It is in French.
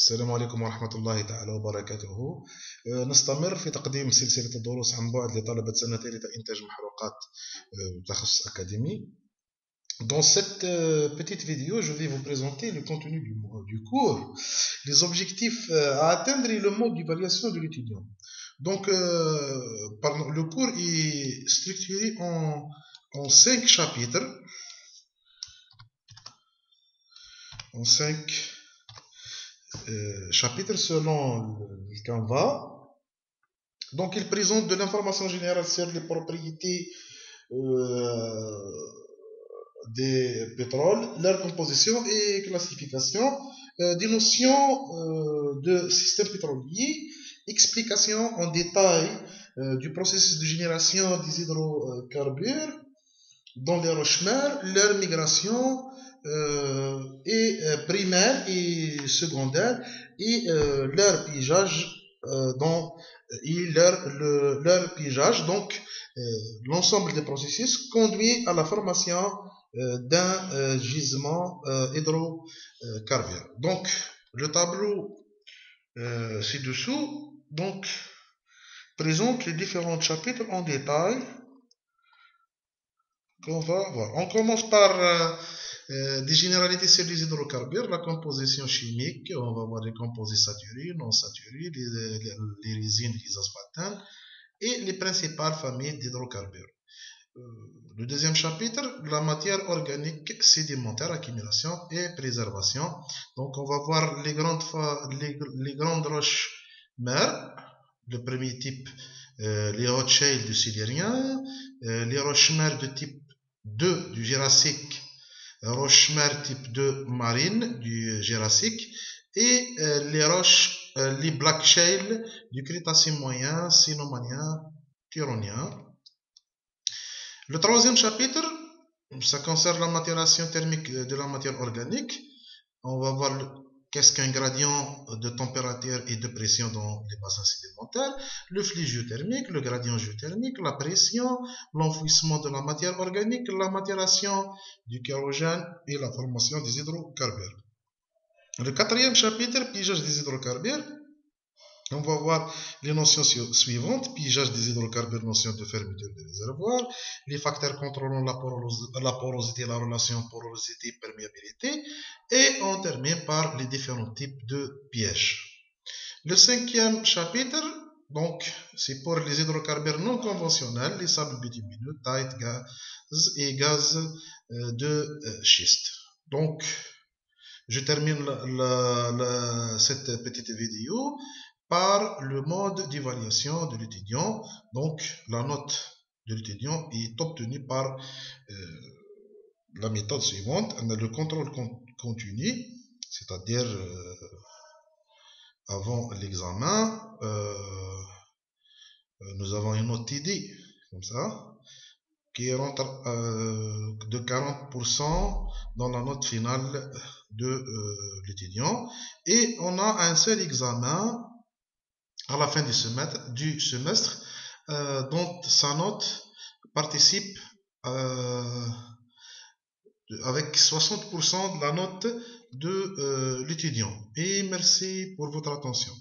السلام عليكم ورحمة الله تعالى وبركاته. نستمر في تقديم سلسلة الدروس عن بعد لطلبة سنة ثالثة إنتاج محروقات تخصص أكاديمي. Dans cette petite vidéo, je vais vous présenter le contenu du cours, les objectifs à atteindre et le mode d'évaluation de l'étudiant. Donc, le cours est structuré en 5 chapitres. En 5 chapitres selon le Canva. Donc, il présente de l'information générale sur les propriétés des pétroles, leur composition et classification, des notions de système pétrolier, explication en détail du processus de génération des hydrocarbures dans les roches mères, leur migration et primaire et secondaire et leur pigeage leur pigeage. Donc l'ensemble des processus conduit à la formation d'un gisement hydrocarbure. Donc le tableau ci-dessous donc présente les différents chapitres en détail qu'on va voir. On commence par des généralités sur les hydrocarbures, la composition chimique, on va voir les composés saturés, non saturés, les résines, les asphaltanes et les principales familles d'hydrocarbures. Le deuxième chapitre, la matière organique sédimentaire, accumulation et préservation. Donc on va voir les grandes roches mères. Le premier type, les roches shale du Silérien, les roches mères de type 2 du Jurassique, roches mères type 2 marine du Jurassique et les black shale du Crétacé moyen, Cénomanien, Turonien. Le troisième chapitre, ça concerne la matération thermique de la matière organique. On va voir qu'est-ce qu'un gradient de température et de pression dans les bassins sédimentaires, le flux géothermique, le gradient géothermique, la pression, l'enfouissement de la matière organique, la matération du kérogène et la formation des hydrocarbures. Le quatrième chapitre, pigeage des hydrocarbures. On va voir les notions suivantes: pigeage des hydrocarbures, notion de fermeture des réservoirs, les facteurs contrôlant la porosité, la relation porosité-perméabilité, et on termine par les différents types de pièges. Le cinquième chapitre, donc, c'est pour les hydrocarbures non conventionnels, les sables bitumineux, tight, gaz et gaz de schiste. Donc, je termine cette petite vidéo par le mode d'évaluation de l'étudiant. Donc, la note de l'étudiant est obtenue par la méthode suivante. On a le contrôle continu, c'est-à-dire avant l'examen, nous avons une note TD, comme ça, qui rentre de 40% dans la note finale de l'étudiant. Et on a un seul examen à la fin du semestre dont sa note participe avec 60% de la note de l'étudiant. Et merci pour votre attention.